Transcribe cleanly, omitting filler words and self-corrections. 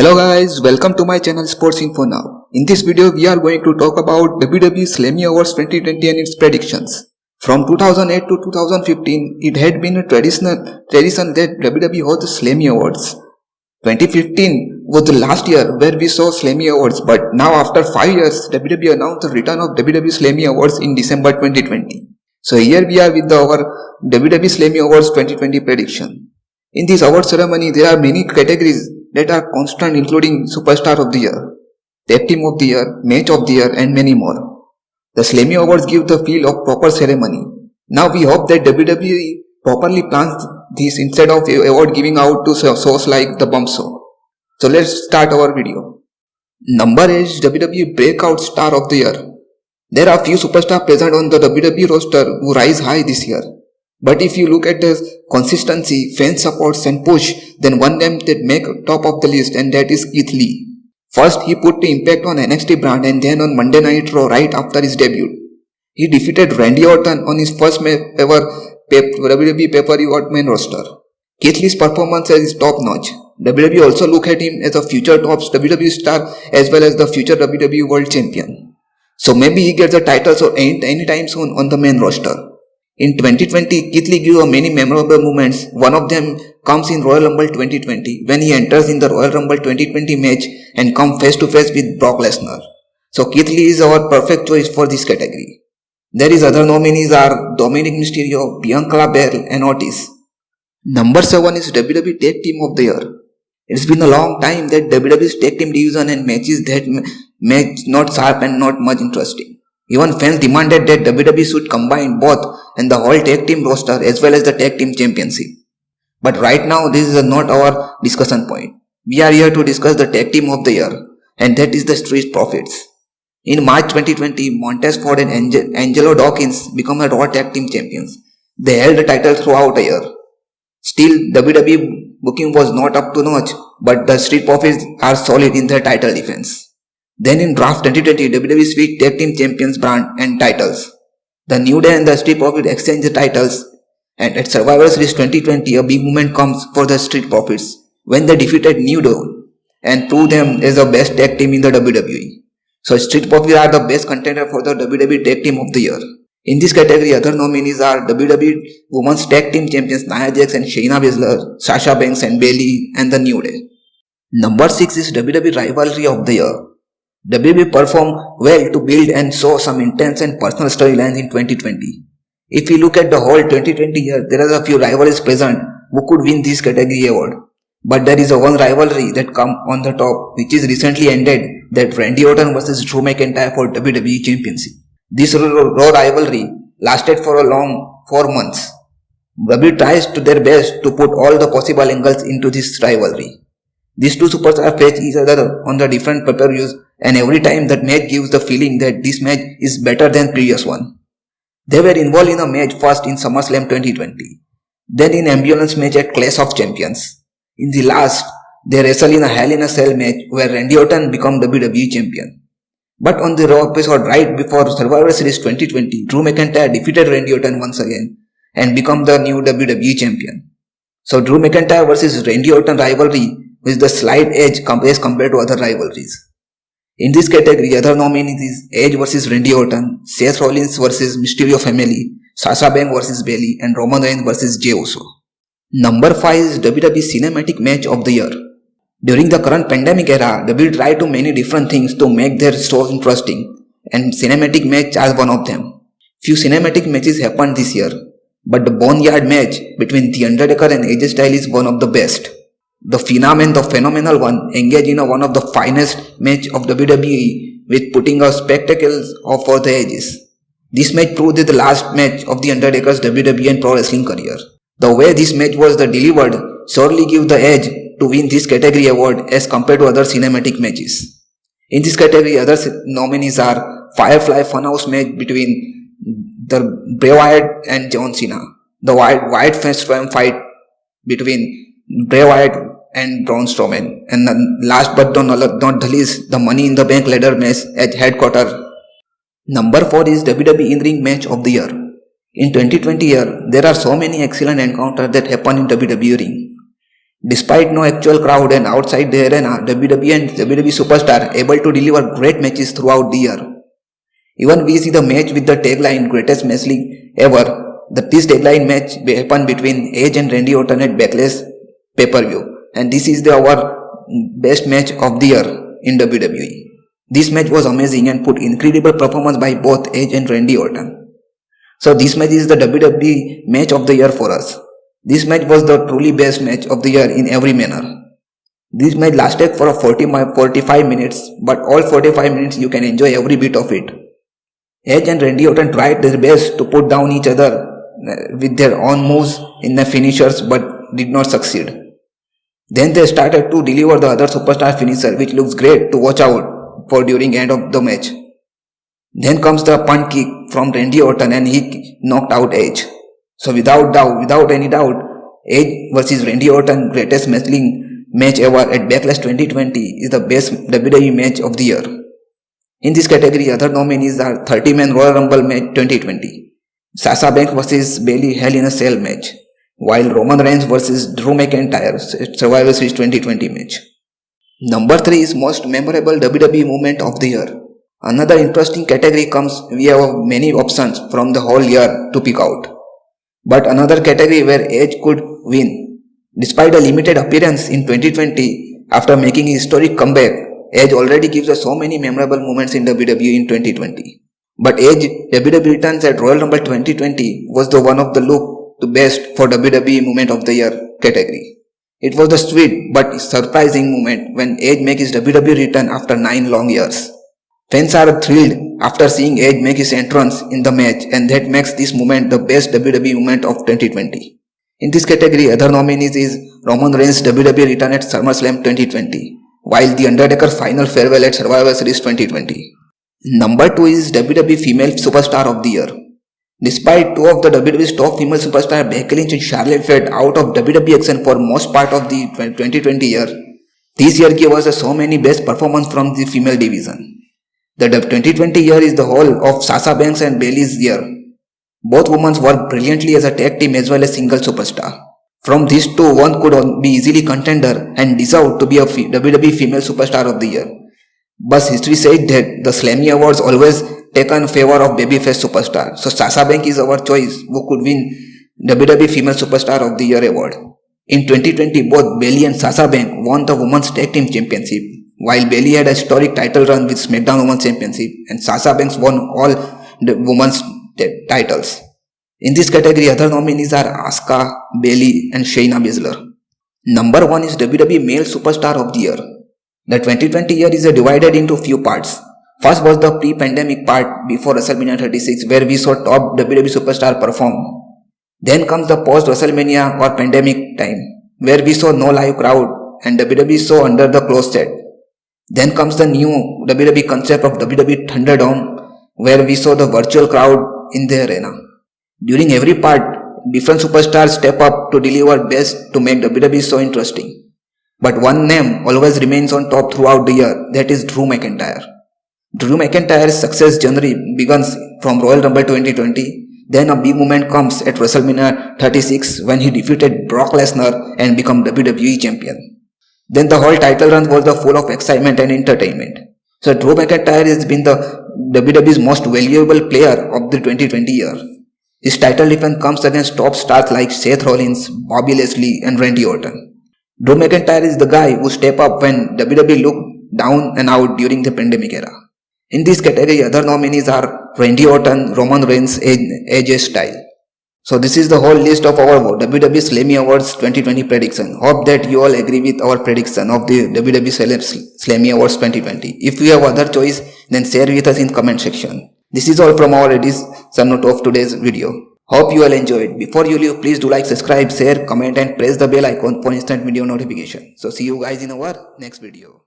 Hello guys, welcome to my channel Sports Info Now. In this video we are going to talk about WWE Slammy Awards 2020 and its predictions. From 2008 to 2015, it had been a tradition that WWE hosts the Slammy Awards. 2015 was the last year where we saw Slammy Awards, but now after 5 years, WWE announced the return of WWE Slammy Awards in December 2020. So here we are with our WWE Slammy Awards 2020 prediction. In this award ceremony, there are many categories that are constant, including Superstar of the Year, Tag Team of the Year, Match of the Year, and many more. The Slammy Awards give the feel of proper ceremony. Now we hope that WWE properly plans this instead of award giving out to shows like The Bump Show. So let's start our video. Number 8 is WWE Breakout Star of the Year. There are few superstars present on the WWE roster who rise high this year. But if you look at the consistency, fan supports and push, then one name that make top of the list, and that is Keith Lee. First, he put the impact on NXT brand and then on Monday Night Raw right after his debut. He defeated Randy Orton on his first ever WWE pay-per-view main roster. Keith Lee's performance is top-notch. WWE also look at him as a future top WWE star as well as the future WWE World Champion. So maybe he gets the titles or anytime soon on the main roster. In 2020, Keith Lee gave many memorable moments. One of them comes in Royal Rumble 2020 when he enters in the Royal Rumble 2020 match and comes face to face with Brock Lesnar. So Keith Lee is our perfect choice for this category. There is other nominees are Dominic Mysterio, Bianca Belair and Otis. Number 7 is WWE Tag Team of the Year. It's been a long time that WWE's Tag Team division and matches that make not sharp and not much interesting. Even fans demanded that WWE should combine both and the whole tag team roster as well as the tag team championship. But right now this is not our discussion point. We are here to discuss the tag team of the year, and that is the Street Profits. In March 2020, Montez Ford and Angelo Dawkins become the Raw Tag Team Champions. They held the title throughout a year. Still, WWE booking was not up to notch, but the Street Profits are solid in their title defense. Then in Draft 2020, WWE switched Tag Team Champions brand and titles. The New Day and the Street Profits exchange the titles, and at Survivor Series 2020, a big moment comes for the Street Profits when they defeated New Day and proved them as the best tag team in the WWE. So Street Profits are the best contender for the WWE Tag Team of the Year. In this category, other nominees are WWE Women's Tag Team Champions Nia Jax and Shayna Baszler, Sasha Banks and Bayley, and the New Day. Number 6 is WWE Rivalry of the Year. WWE performed well to build and show some intense and personal storylines in 2020. If we look at the whole 2020 year, there are a few rivalries present who could win this category award. But there is a one rivalry that comes on the top, which is recently ended, that Randy Orton vs Drew McIntyre for WWE Championship. This Raw rivalry lasted for a long 4 months. WWE tries to their best to put all the possible angles into this rivalry. These two superstars face each other on the different pay-per-views, and every time that match gives the feeling that this match is better than previous one. They were involved in a match first in SummerSlam 2020, then in ambulance match at Clash of Champions. In the last, they wrestled in a Hell in a Cell match where Randy Orton became WWE Champion. But on the Raw episode right before Survivor Series 2020, Drew McIntyre defeated Randy Orton once again and became the new WWE Champion. So Drew McIntyre vs Randy Orton rivalry with the slight edge as compared to other rivalries. In this category, other nominees is Edge vs Randy Orton, Seth Rollins vs Mysterio Family, Sasha Banks vs Bayley, and Roman Reigns vs Jey Uso. Number 5 is WWE Cinematic Match of the Year. During the current pandemic era, WWE tried to many different things to make their shows interesting, and cinematic match are one of them. Few cinematic matches happened this year, but the Boneyard match between The Undertaker and AJ Styles is one of the best. The Phenom and the Phenomenal One engage in one of the finest match of WWE with putting a spectacle for the ages. This match proved the last match of The Undertaker's WWE and pro wrestling career. The way this match was delivered surely gives the edge to win this category award as compared to other cinematic matches. In this category, other nominees are Firefly Funhouse match between the Bray Wyatt and John Cena, the Wyatt Fist fight between Bray Wyatt and Braun Strowman, and last but not the least, the Money in the Bank ladder match at Headquarters. Number 4 is WWE In-Ring Match of the Year. In 2020 year, there are so many excellent encounters that happen in WWE ring. Despite no actual crowd and outside the arena, WWE and WWE superstar able to deliver great matches throughout the year. Even we see the match with the tagline greatest wrestling ever. This tagline match happened between Edge and Randy Orton at Backlash pay-per-view, and this is our best match of the year in WWE. This match was amazing and put incredible performance by both Edge and Randy Orton. So this match is the WWE match of the year for us. This match was the truly best match of the year in every manner. This match lasted for 45 minutes, but all 45 minutes you can enjoy every bit of it. Edge and Randy Orton tried their best to put down each other with their own moves in the finishers but did not succeed. Then they started to deliver the other superstar finisher, which looks great to watch out for during end of the match. Then comes the punt kick from Randy Orton and he knocked out Edge. So without any doubt, Edge versus Randy Orton greatest wrestling match ever at Backlash 2020 is the best WWE match of the year. In this category, other nominees are 30-man Royal Rumble match 2020, Sasha Banks versus Bayley Hell in a Cell match, while Roman Reigns versus Drew McIntyre Survivor Series 2020 match. Number 3 is most memorable WWE moment of the year. Another interesting category comes, we have many options from the whole year to pick out. But another category where Edge could win. Despite a limited appearance in 2020, after making a historic comeback, Edge already gives us so many memorable moments in WWE in 2020. But Edge WWE returns at Royal Rumble 2020 was the one of the look to best for WWE moment of the year category. It was the sweet but surprising moment when Edge makes his WWE return after 9 long years. Fans are thrilled after seeing Edge make his entrance in the match, and that makes this moment the best WWE moment of 2020. In this category, other nominees is Roman Reigns WWE return at SummerSlam 2020, while The Undertaker's final farewell at Survivor Series 2020. Number 2 is WWE Female Superstar of the Year. Despite two of the WWE's top female superstars Becky Lynch and Charlotte Flair out of WWE action for most part of the 2020 year, this year gave us so many best performance from the female division. The 2020 year is the whole of Sasha Banks and Bayley's year. Both women worked brilliantly as a tag team as well as single superstar. From these two, one could be easily contender and deserved to be a WWE Female Superstar of the Year. But history said that the Slammy Awards always take in favor of babyface superstar. So Sasha Banks is our choice who could win WWE Female Superstar of the Year award. In 2020, both Bayley and Sasha Banks won the Women's Tag Team Championship, while Bayley had a historic title run with SmackDown Women's Championship and Sasha Banks won all the women's titles. In this category, other nominees are Asuka, Bayley and Shayna Baszler. Number 1 is WWE Male Superstar of the Year. The 2020 year is divided into few parts. First was the pre-pandemic part before WrestleMania 36, where we saw top WWE superstar perform. Then comes the post-WrestleMania or pandemic time, where we saw no live crowd and WWE saw under the closed set. Then comes the new WWE concept of WWE Thunderdome, where we saw the virtual crowd in the arena. During every part, different superstars step up to deliver best to make WWE so interesting. But one name always remains on top throughout the year, that is Drew McIntyre. Drew McIntyre's success journey begins from Royal Rumble 2020, then a big moment comes at WrestleMania 36 when he defeated Brock Lesnar and became WWE Champion. Then the whole title run was full of excitement and entertainment. So Drew McIntyre has been the WWE's most valuable player of the 2020 year. His title defense comes against top stars like Seth Rollins, Bobby Lashley and Randy Orton. Drew McIntyre is the guy who stepped up when WWE looked down and out during the pandemic era. In this category, other nominees are Randy Orton, Roman Reigns, AJ Styles. So this is the whole list of our WWE Slammy Awards 2020 prediction. Hope that you all agree with our prediction of the WWE Slammy Awards 2020. If you have other choice, then share with us in comment section. This is all from our edition note of today's video. Hope you all enjoyed. Before you leave, please do like, subscribe, share, comment and press the bell icon for instant video notification. So see you guys in our next video.